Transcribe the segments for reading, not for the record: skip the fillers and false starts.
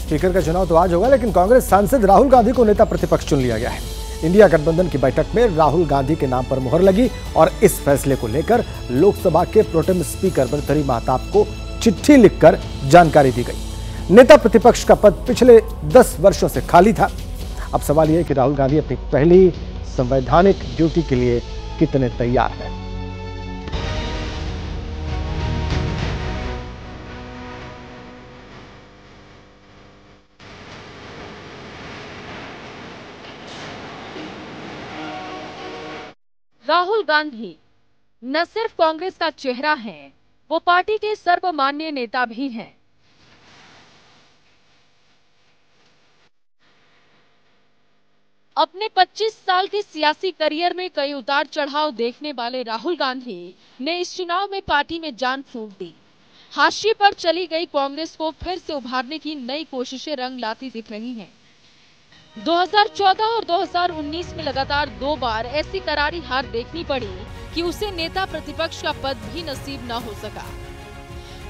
Speaker का चुनाव तो आज होगा, लेकिन कांग्रेस सांसद राहुल गांधी को नेता प्रतिपक्ष चुन लिया गया है। इंडिया गठबंधन की बैठक में राहुल गांधी के नाम पर मुहर लगी और इस फैसले को लेकर लोकसभा के प्रोटेम स्पीकर भर्तृहरि महताब को चिट्ठी लिखकर जानकारी दी गई। नेता प्रतिपक्ष का पद पिछले 10 वर्षों से खाली था। अब सवाल यह है कि राहुल गांधी अपनी पहली संवैधानिक ड्यूटी के लिए कितने तैयार हैं। राहुल गांधी न सिर्फ कांग्रेस का चेहरा हैं, वो पार्टी के सर्वमान्य नेता भी हैं। अपने 25 साल के सियासी करियर में कई उतार चढ़ाव देखने वाले राहुल गांधी ने इस चुनाव में पार्टी में जान फूंक दी। हाशिए पर चली गई कांग्रेस को फिर से उभारने की नई कोशिशें रंग लाती दिख रही हैं। 2014 और 2019 में लगातार 2 बार ऐसी करारी हार देखनी पड़ी कि उसे नेता प्रतिपक्ष का पद भी नसीब न हो सका।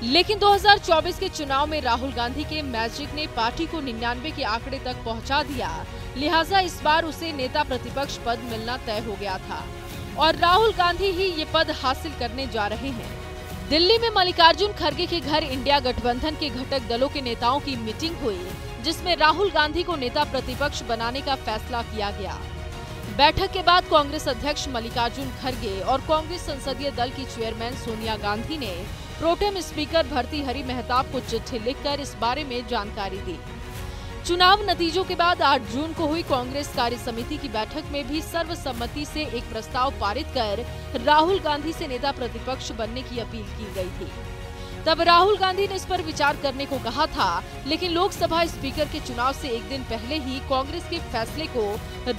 लेकिन 2024 के चुनाव में राहुल गांधी के मैजिक ने पार्टी को 99 के आंकड़े तक पहुंचा दिया, लिहाजा इस बार उसे नेता प्रतिपक्ष पद मिलना तय हो गया था और राहुल गांधी ही ये पद हासिल करने जा रहे हैं। दिल्ली में मल्लिकार्जुन खड़गे के घर इंडिया गठबंधन के घटक दलों के नेताओं की मीटिंग हुई, जिसमें राहुल गांधी को नेता प्रतिपक्ष बनाने का फैसला किया गया। बैठक के बाद कांग्रेस अध्यक्ष मल्लिकार्जुन खड़गे और कांग्रेस संसदीय दल की चेयरमैन सोनिया गांधी ने प्रोटेम स्पीकर भर्तृहरि महताब को चिट्ठी लिखकर इस बारे में जानकारी दी। चुनाव नतीजों के बाद 8 जून को हुई कांग्रेस कार्य समिति की बैठक में भी सर्वसम्मति से एक प्रस्ताव पारित कर राहुल गांधी से नेता प्रतिपक्ष बनने की अपील की गई थी। तब राहुल गांधी ने इस पर विचार करने को कहा था, लेकिन लोकसभा स्पीकर के चुनाव से एक दिन पहले ही कांग्रेस के फैसले को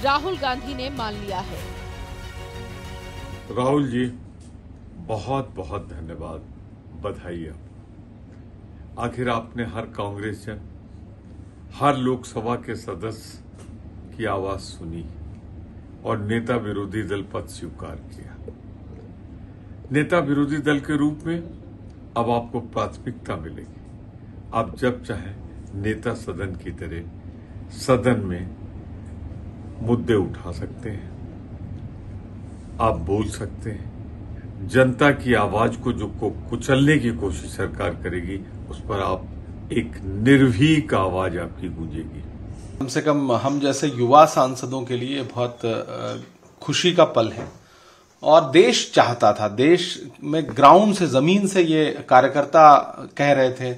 राहुल गांधी ने मान लिया है। राहुल जी, बहुत बहुत धन्यवाद, बधाई। आखिर आपने हर कांग्रेसियन, हर लोकसभा के सदस्य की आवाज सुनी और नेता विरोधी दल पद स्वीकार किया। नेता विरोधी दल के रूप में अब आपको प्राथमिकता मिलेगी। आप जब चाहे नेता सदन की तरह सदन में मुद्दे उठा सकते हैं, आप बोल सकते हैं। जनता की आवाज को जो कुचलने की कोशिश सरकार करेगी, उस पर आप एक निर्भीक आवाज आपकी गूंजेगी। कम से कम हम जैसे युवा सांसदों के लिए बहुत खुशी का पल है और देश चाहता था, देश में ग्राउंड से, जमीन से ये कार्यकर्ता कह रहे थे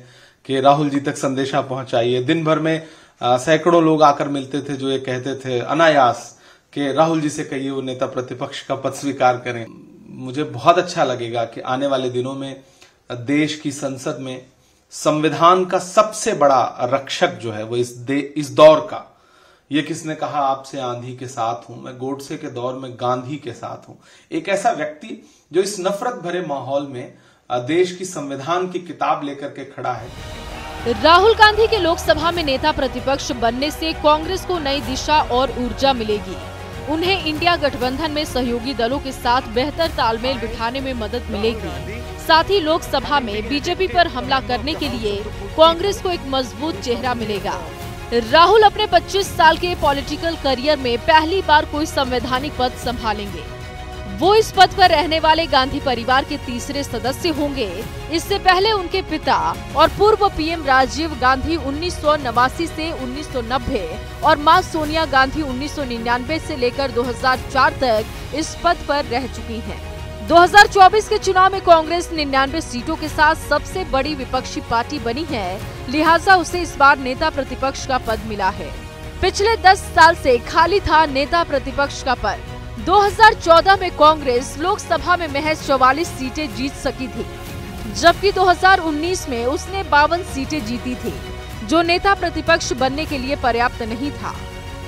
कि राहुल जी तक संदेशा पहुंचाइए। दिन भर में सैकड़ों लोग आकर मिलते थे जो ये कहते थे अनायास कि राहुल जी से कहिए वो नेता प्रतिपक्ष का पद स्वीकार करें। मुझे बहुत अच्छा लगेगा कि आने वाले दिनों में देश की संसद में संविधान का सबसे बड़ा रक्षक जो है वो इस दौर का, ये किसने कहा आपसे आंधी के साथ हूं, मैं गोडसे के दौर में गांधी के साथ हूं। एक ऐसा व्यक्ति जो इस नफरत भरे माहौल में देश की संविधान की किताब लेकर के खड़ा है। राहुल गांधी के लोकसभा में नेता प्रतिपक्ष बनने से कांग्रेस को नई दिशा और ऊर्जा मिलेगी। उन्हें इंडिया गठबंधन में सहयोगी दलों के साथ बेहतर तालमेल बिठाने में मदद मिलेगी। साथ ही लोकसभा में बीजेपी पर हमला करने के लिए कांग्रेस को एक मजबूत चेहरा मिलेगा। राहुल अपने 25 साल के पॉलिटिकल करियर में पहली बार कोई संवैधानिक पद संभालेंगे। वो इस पद पर रहने वाले गांधी परिवार के तीसरे सदस्य होंगे। इससे पहले उनके पिता और पूर्व पीएम राजीव गांधी 1989 से 1990 और मां सोनिया गांधी 1999 से लेकर 2004 तक इस पद पर रह चुकी हैं। 2024 के चुनाव में कांग्रेस 99 सीटों के साथ सबसे बड़ी विपक्षी पार्टी बनी है, लिहाजा उसे इस बार नेता प्रतिपक्ष का पद मिला है। पिछले 10 साल से खाली था नेता प्रतिपक्ष का पद। 2014 में कांग्रेस लोकसभा में महज 44 सीटें जीत सकी थी, जबकि 2019 में उसने 52 सीटें जीती थी, जो नेता प्रतिपक्ष बनने के लिए पर्याप्त नहीं था।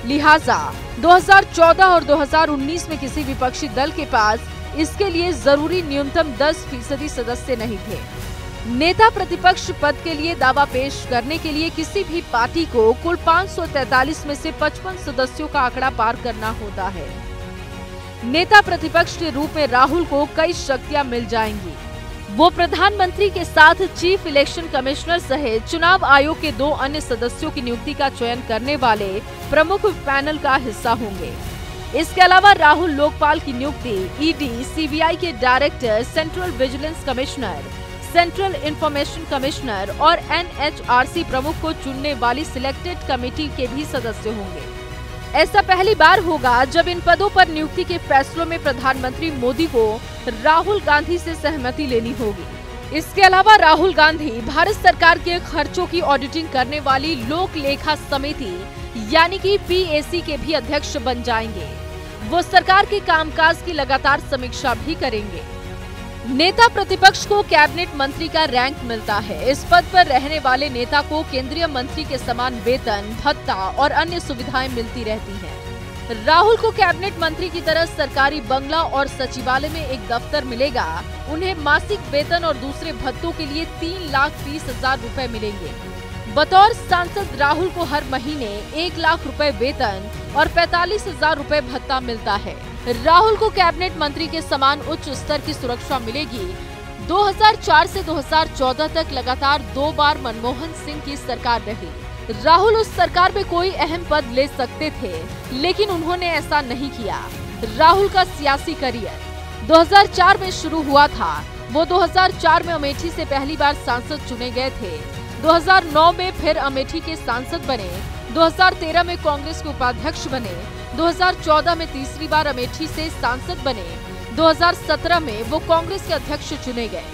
लिहाजा 2014 और 2019 में किसी विपक्षी दल के पास इसके लिए जरूरी न्यूनतम 10% सदस्य नहीं थे। नेता प्रतिपक्ष पद के लिए दावा पेश करने के लिए किसी भी पार्टी को कुल 543 में से 55 सदस्यों का आंकड़ा पार करना होता है। नेता प्रतिपक्ष के रूप में राहुल को कई शक्तियां मिल जाएंगी। वो प्रधानमंत्री के साथ चीफ इलेक्शन कमिश्नर सहित चुनाव आयोग के 2 अन्य सदस्यों की नियुक्ति का चयन करने वाले प्रमुख पैनल का हिस्सा होंगे। इसके अलावा राहुल लोकपाल की नियुक्ति ईडी, सीबीआई के director, central vigilance commissioner, central information commissioner और एनएचआरसी प्रमुख को चुनने वाली सिलेक्टेड कमेटी के भी सदस्य होंगे। ऐसा पहली बार होगा जब इन पदों पर नियुक्ति के फैसलों में प्रधानमंत्री मोदी को राहुल गांधी से सहमति लेनी होगी। इसके अलावा राहुल गांधी भारत सरकार के खर्चों की ऑडिटिंग करने वाली लोक लेखा समिति यानी कि पीएसी के भी अध्यक्ष बन जाएंगे। वो सरकार के कामकाज की लगातार समीक्षा भी करेंगे। नेता प्रतिपक्ष को कैबिनेट मंत्री का रैंक मिलता है। इस पद पर रहने वाले नेता को केंद्रीय मंत्री के समान वेतन, भत्ता और अन्य सुविधाएं मिलती रहती हैं। राहुल को कैबिनेट मंत्री की तरह सरकारी बंगला और सचिवालय में एक दफ्तर मिलेगा। उन्हें मासिक वेतन और दूसरे भत्तों के लिए 3,30,000 रुपए मिलेंगे। बतौर सांसद राहुल को हर महीने 1 लाख रुपए वेतन और 45,000 रुपए भत्ता मिलता है। राहुल को कैबिनेट मंत्री के समान उच्च स्तर की सुरक्षा मिलेगी। 2004 से 2014 तक लगातार 2 बार मनमोहन सिंह की सरकार रही। राहुल उस सरकार में कोई अहम पद ले सकते थे, लेकिन उन्होंने ऐसा नहीं किया। राहुल का सियासी करियर 2004 में शुरू हुआ था। वो 2004 में अमेठी से पहली बार सांसद चुने गए थे। 2009 में फिर अमेठी के सांसद बने। 2013 में कांग्रेस के उपाध्यक्ष बने। 2014 में तीसरी बार अमेठी से सांसद बने। 2017 में वो कांग्रेस के अध्यक्ष चुने गए।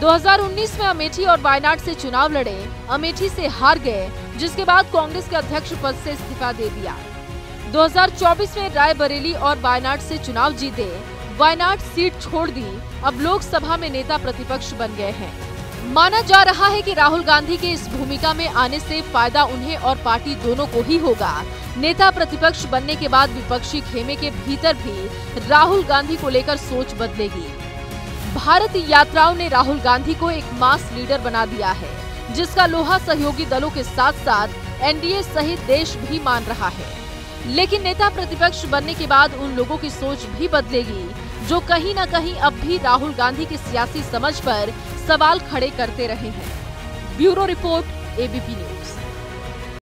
2019 में अमेठी और वायनाड से चुनाव लड़े। अमेठी से हार गए, जिसके बाद कांग्रेस के अध्यक्ष पद से इस्तीफा दे दिया। 2024 में रायबरेली और वायनाड से चुनाव जीते। वायनाड सीट छोड़ दी। अब लोकसभा में नेता प्रतिपक्ष बन गए हैं। माना जा रहा है कि राहुल गांधी के इस भूमिका में आने से फायदा उन्हें और पार्टी दोनों को ही होगा। नेता प्रतिपक्ष बनने के बाद विपक्षी खेमे के भीतर भी राहुल गांधी को लेकर सोच बदलेगी। भारत यात्राओं ने राहुल गांधी को एक मास लीडर बना दिया है, जिसका लोहा सहयोगी दलों के साथ साथ एनडीए सहित देश भी मान रहा है। लेकिन नेता प्रतिपक्ष बनने के बाद उन लोगों की सोच भी बदलेगी, जो कहीं न कहीं अब भी राहुल गांधी की सियासी समझ पर सवाल खड़े करते रहे हैं। Bureau report, ABP news.